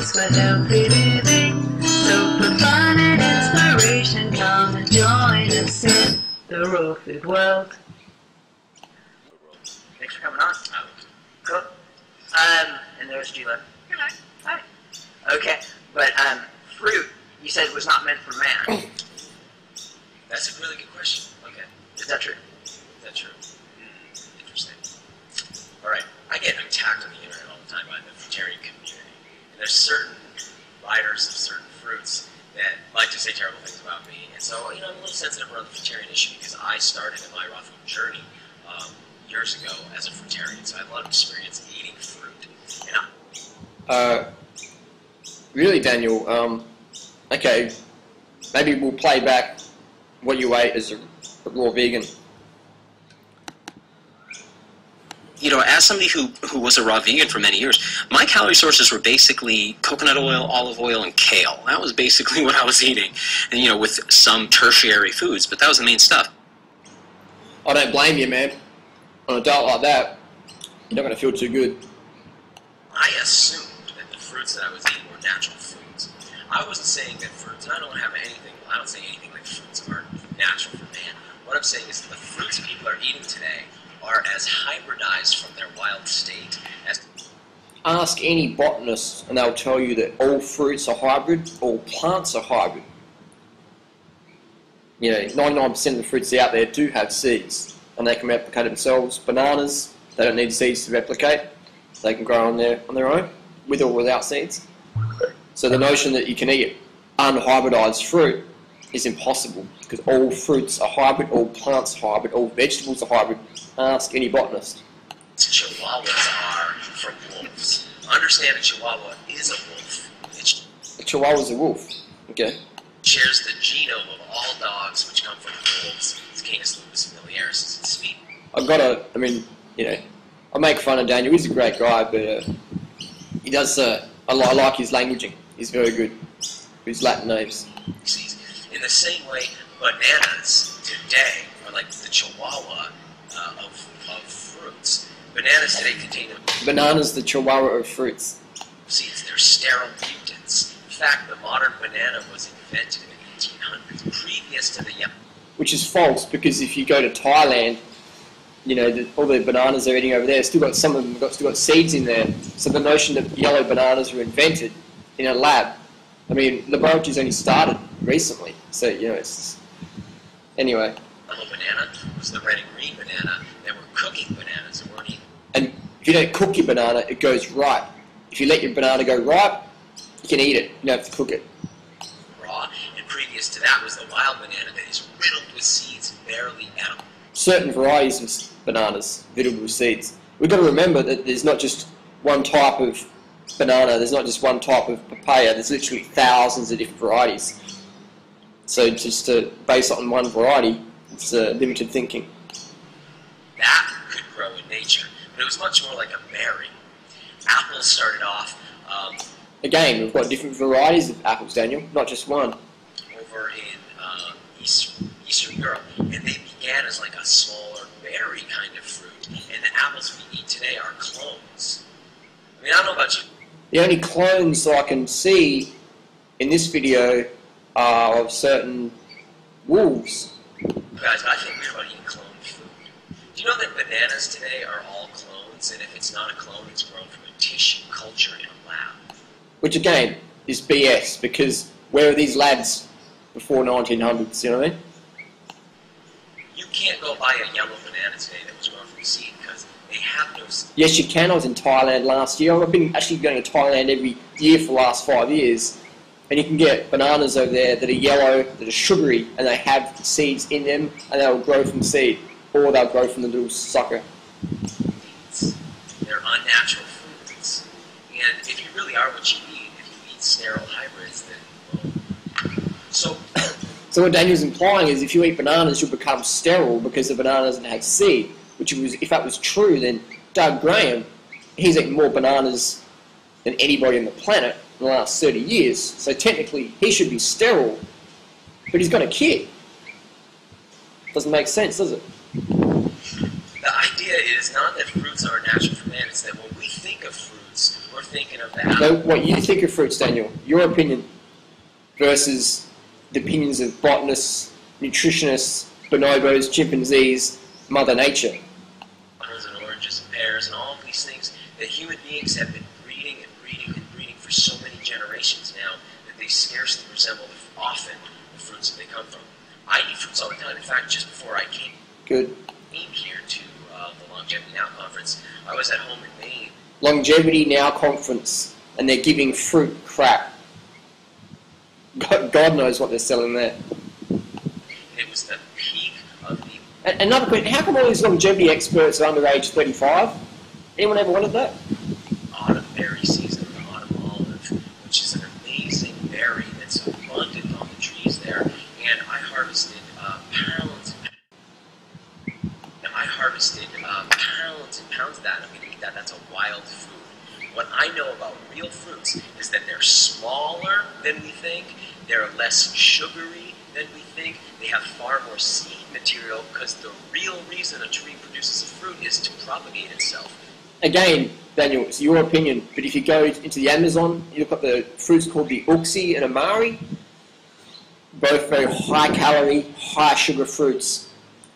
place with healthy living. So for fun and inspiration, come and join us in the raw food world. Thanks for coming on. Cool. And there's Gila. Hello. Hi. Okay, but fruit, you said, was not meant for man. That's a really good question. Okay. Is that true? Is that true? Interesting. Alright, I get attacked on the internet all the time by the fruitarian community. And there's certain writers of certain fruits that like to say terrible things about me. And so, I'm a little sensitive around the fruitarian issue because I started in my raw food journey years ago as a fruitarian. So I have a lot of experience eating fruit. And really, Daniel, okay, maybe we'll play back what you ate as a raw vegan. As somebody who was a raw vegan for many years, my calorie sources were basically coconut oil, olive oil, and kale. That was basically what I was eating, and with some tertiary foods, but that was the main stuff. I don't blame you, man. On a diet like that, you're not going to feel too good. I assumed that the fruits that I was eating were natural foods. I wasn't saying that fruits, and I don't say anything like fruits are natural for man. What I'm saying is that the fruits people are eating today are as hybridized from their wild state as... Ask any botanist and they'll tell you that all fruits are hybrid, all plants are hybrid. 99% of the fruits out there do have seeds and they can replicate themselves. Bananas, they don't need seeds to replicate. They can grow on their own, with or without seeds. So the notion that you can eat unhybridized fruit is impossible, because all fruits are hybrid, all plants are hybrid, all vegetables are hybrid. Ask any botanist. Chihuahuas are from wolves. Understand a Chihuahua is a wolf. A Chihuahua is a wolf. Okay. Shares the genome of all dogs which come from wolves. It's Canis lupus familiaris is its feet. I make fun of Daniel. He's a great guy, but he does. I like his languaging. He's very good. His Latin names. In the same way, bananas today are like the Chihuahua of fruits. Bananas today contain... Bananas, the Chihuahua of fruits. Seeds, they're sterile mutants. In fact, the modern banana was invented in the 1800s, previous to the... Which is false, because if you go to Thailand, all the bananas they're eating over there, some of them still got seeds in there. So the notion that yellow bananas were invented in a lab, laboratories only started recently. So, it's... Anyway. Yellow banana was the red and green banana. They were cooking bananas and weren't eating. And if you don't cook your banana, it goes ripe. If you let your banana go ripe, you can eat it. You don't have to cook it. Raw, and previous to that was the wild banana that is riddled with seeds, barely edible. Certain varieties of bananas, riddled with seeds. We've got to remember that there's not just one type of banana, there's not just one type of papaya, there's literally thousands of different varieties. So just to base it on one variety, it's limited thinking. That could grow in nature, but it was much more like a berry. Apples started off... Again, we've got different varieties of apples, Daniel, not just one. Over in Eastern Europe, and they began as like a smaller berry kind of fruit, and the apples we eat today are clones. I don't know about you. The only clones that I can see in this video are of certain wolves. Guys, I think we're about eating cloned food. Do you know that bananas today are all clones, and if it's not a clone, it's grown from a tissue culture in a lab? Which again is BS, because where are these labs before 1900s, you know what I mean? You can't go buy a yellow banana today that was grown from seed because they have no seed. Yes, you can. I was in Thailand last year. I've been actually going to Thailand every year for the last 5 years. And you can get bananas over there that are yellow, that are sugary, and they have seeds in them, and they'll grow from seed, or they'll grow from the little sucker. They're unnatural foods. And if you really are what you eat, if you eat sterile hybrids, then, well... So what Daniel's implying is if you eat bananas, you'll become sterile because the banana doesn't have seed. If that was true, then Doug Graham, he's eaten more bananas than anybody on the planet in the last 30 years. So technically, he should be sterile, but he's got a kid. Doesn't make sense, does it? The idea idea is not that fruits are natural for man, it's that when we think of fruits, we're thinking of that. So what you think of fruits, Daniel, your opinion versus the opinions of botanists, nutritionists, bonobos, chimpanzees, Mother Nature. Apples and oranges and pears and all of these things that human beings have been breeding and breeding and breeding for so many generations now that they scarcely resemble often the fruits that they come from. I eat fruits all the time. In fact, just before I came here to the Longevity Now conference, I was at home in Maine. Longevity Now conference, and they're giving fruit crap. God knows what they're selling there. It was the peak of the... Another question, how come all these longevity experts are under age 35? Anyone ever wanted that? Autumn berry season, the autumn olive, which is an amazing berry that's abundant on the trees there, and I harvested pounds and pounds of that. I'm going to eat that. That's a wild food. What I know about real fruits is that they're smaller than we think, they're less sugary than we think, they have far more seed material, because the real reason a tree produces a fruit is to propagate itself. Again, Daniel, it's your opinion, but if you go into the Amazon, you look at the fruits called the uxie and amari, both very high calorie, high sugar fruits.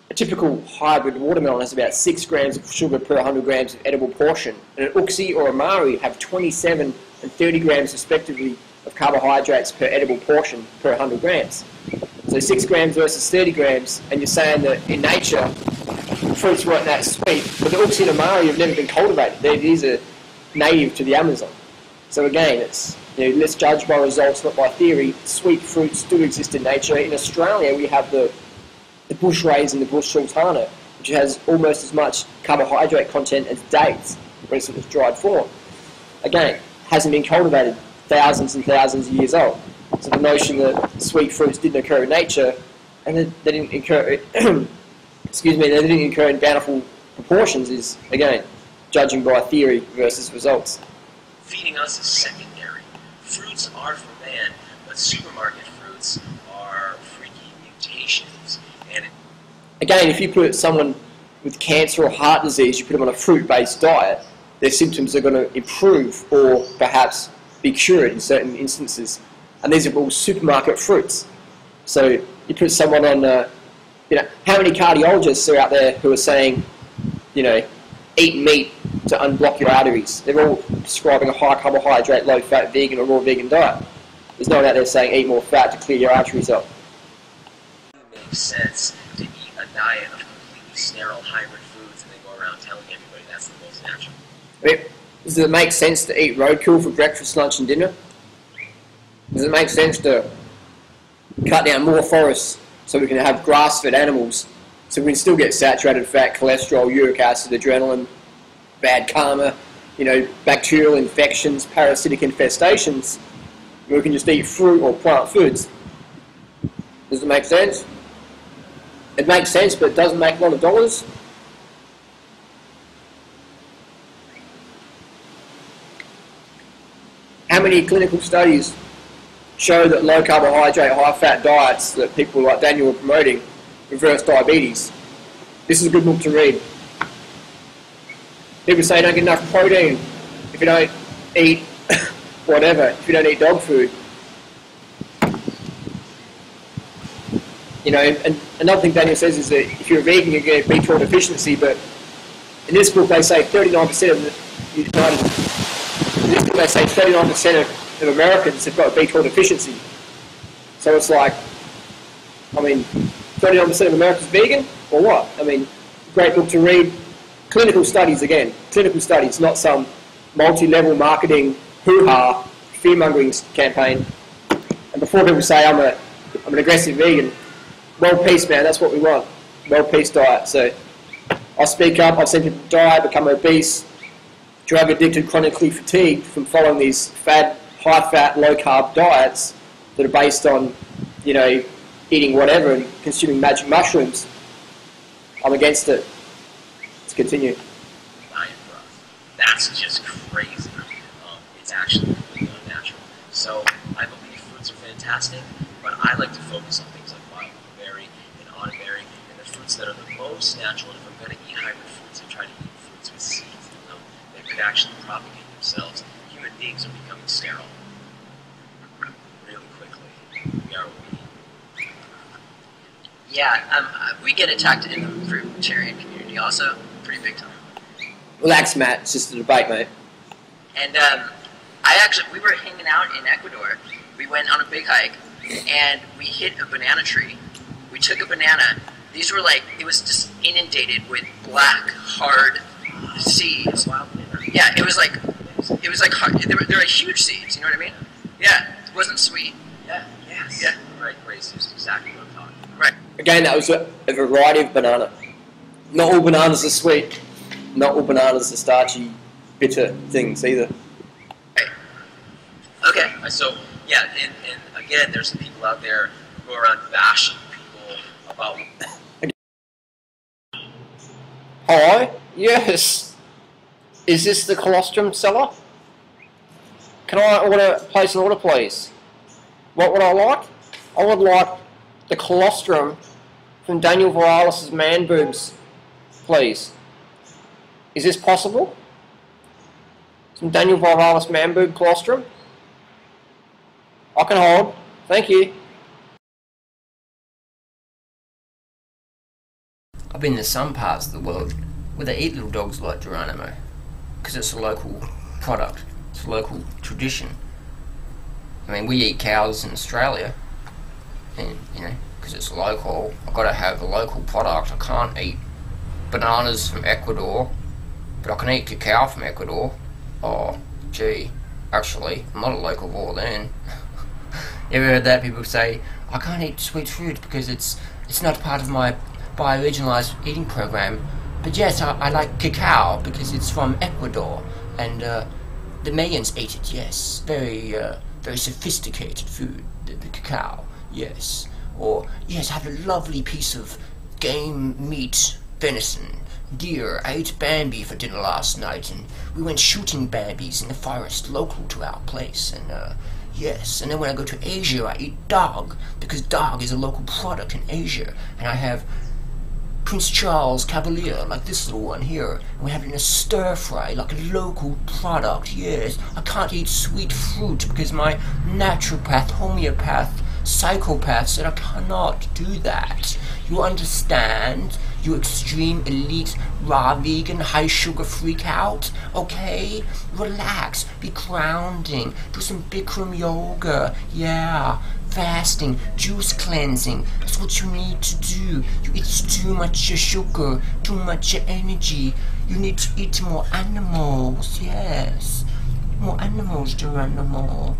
A typical hybrid watermelon has about 6 grams of sugar per 100 grams of edible portion, and an uxie or amari have 27 and 30 grams respectively of carbohydrates per edible portion per 100 grams. So 6 grams versus 30 grams, and you're saying that in nature, fruits weren't that sweet, but the uxie and amari have never been cultivated. It is a native to the Amazon. So again, it's, let's judge by results, not by theory. Sweet fruits do exist in nature. In Australia, we have the bush raisin and the bush sultana, which has almost as much carbohydrate content as dates, when it's in its dried form. Again, hasn't been cultivated, thousands and thousands of years old. So the notion that sweet fruits didn't occur in nature, and that they didn't occur, excuse me, they didn't occur in bountiful proportions is, again, judging by theory versus results. Feeding us is secondary. Fruits are for man, but supermarket fruits are freaky mutations. And again, if you put someone with cancer or heart disease, you put them on a fruit-based diet, their symptoms are going to improve or perhaps be cured in certain instances. And these are all supermarket fruits. So you put someone on, how many cardiologists are out there who are saying, eat meat to unblock your arteries? They're all prescribing a high carbohydrate, low fat vegan or raw vegan diet. There's no one out there saying eat more fat to clear your arteries up. it makes sense to eat a diet of completely sterile hybrid foods and then go around telling everybody that's the most natural. Does it make sense to eat roadkill for breakfast, lunch and dinner? Does it make sense to cut down more forests so we can have grass-fed animals, so we can still get saturated fat, cholesterol, uric acid, adrenaline, bad karma, bacterial infections, parasitic infestations, we can just eat fruit or plant foods? Does it make sense? It makes sense, but it doesn't make a lot of dollars. How many clinical studies show that low carbohydrate, high fat diets that people like Daniel are promoting reverse diabetes? This is a good book to read. People say you don't get enough protein if you don't eat whatever, if you don't eat dog food. And another thing Daniel says is that if you're a vegan, you get B12 deficiency, but in this book they say 39% of the United, in this book they say 39% of Americans have got a B12 deficiency. So it's like, 39% of Americans vegan, or what? Great book to read. Clinical studies again. Clinical studies, not some multi-level marketing hoo-ha, fear-mongering campaign. And before people say I'm an aggressive vegan, world peace, man, that's what we want. World peace diet. So I speak up, I've seen people die, become obese, drug addicted, chronically fatigued from following these high-fat, low-carb diets that are based on, eating whatever and consuming magic mushrooms. I'm against it. Let's continue. Diet broth. That's just crazy. It's actually completely unnatural. So I believe fruits are fantastic, but I like to focus on things like wild blueberry and autumn berry and the fruits that are the most natural. And if I'm going to eat hybrid fruits, I try to eat fruits with seeds that could actually propagate themselves. Human beings are becoming sterile really quickly. We are we. Yeah, we get attacked in the fruitarian community also, pretty big time. Relax, Matt. It's just a debate, mate. And we were hanging out in Ecuador. We went on a big hike, and we hit a banana tree. We took a banana. These were like, it was just inundated with black, hard seeds. Yeah, it was like hard. They were huge seeds. You know what I mean? Yeah, it wasn't sweet. Yeah. Yes. Yeah. Right. Grace is exactly what I'm talking about. Right. Again, that was a variety of banana. Not all bananas are sweet. Not all bananas are starchy, bitter things either. Right. Okay. So, yeah, and again, there's people out there who are on bashing people about... Hi, yes. Is this the colostrum seller? Can I place an order, please? What would I like? I would like the colostrum from Daniel Vitalis' man boobs, please. Is this possible? Some Daniel Vitalis man boob colostrum? I can hold. Thank you. I've been to some parts of the world where they eat little dogs like Geronimo, because it's a local product, it's a local tradition. I mean, we eat cows in Australia, and because it's local, I've got to have a local product. I can't eat bananas from Ecuador, but I can eat cacao from Ecuador. Oh, gee, actually, I'm not a local boy then. You ever heard that? People say, I can't eat sweet fruit because it's not part of my bioregionalized eating program. But yes, I like cacao because it's from Ecuador, and the Mayans ate it, yes. Very sophisticated food, the cacao, yes. Or, yes, I have a lovely piece of game meat, venison, deer. I ate Bambi for dinner last night, and we went shooting Bambis in the forest local to our place, and yes. And then when I go to Asia, I eat dog, because dog is a local product in Asia, and I have Prince Charles Cavalier, like this little one here, and we have it in a stir fry, like a local product, yes. I can't eat sweet fruit because my naturopath, homeopath, psychopath said I cannot do that. You understand? You extreme elite raw vegan high sugar freak out, okay? Relax, be grounding, do some Bikram yoga, yeah. Fasting, juice cleansing, that's what you need to do. You eat too much sugar, too much energy. You need to eat more animals, yes. More animals, Geronimo.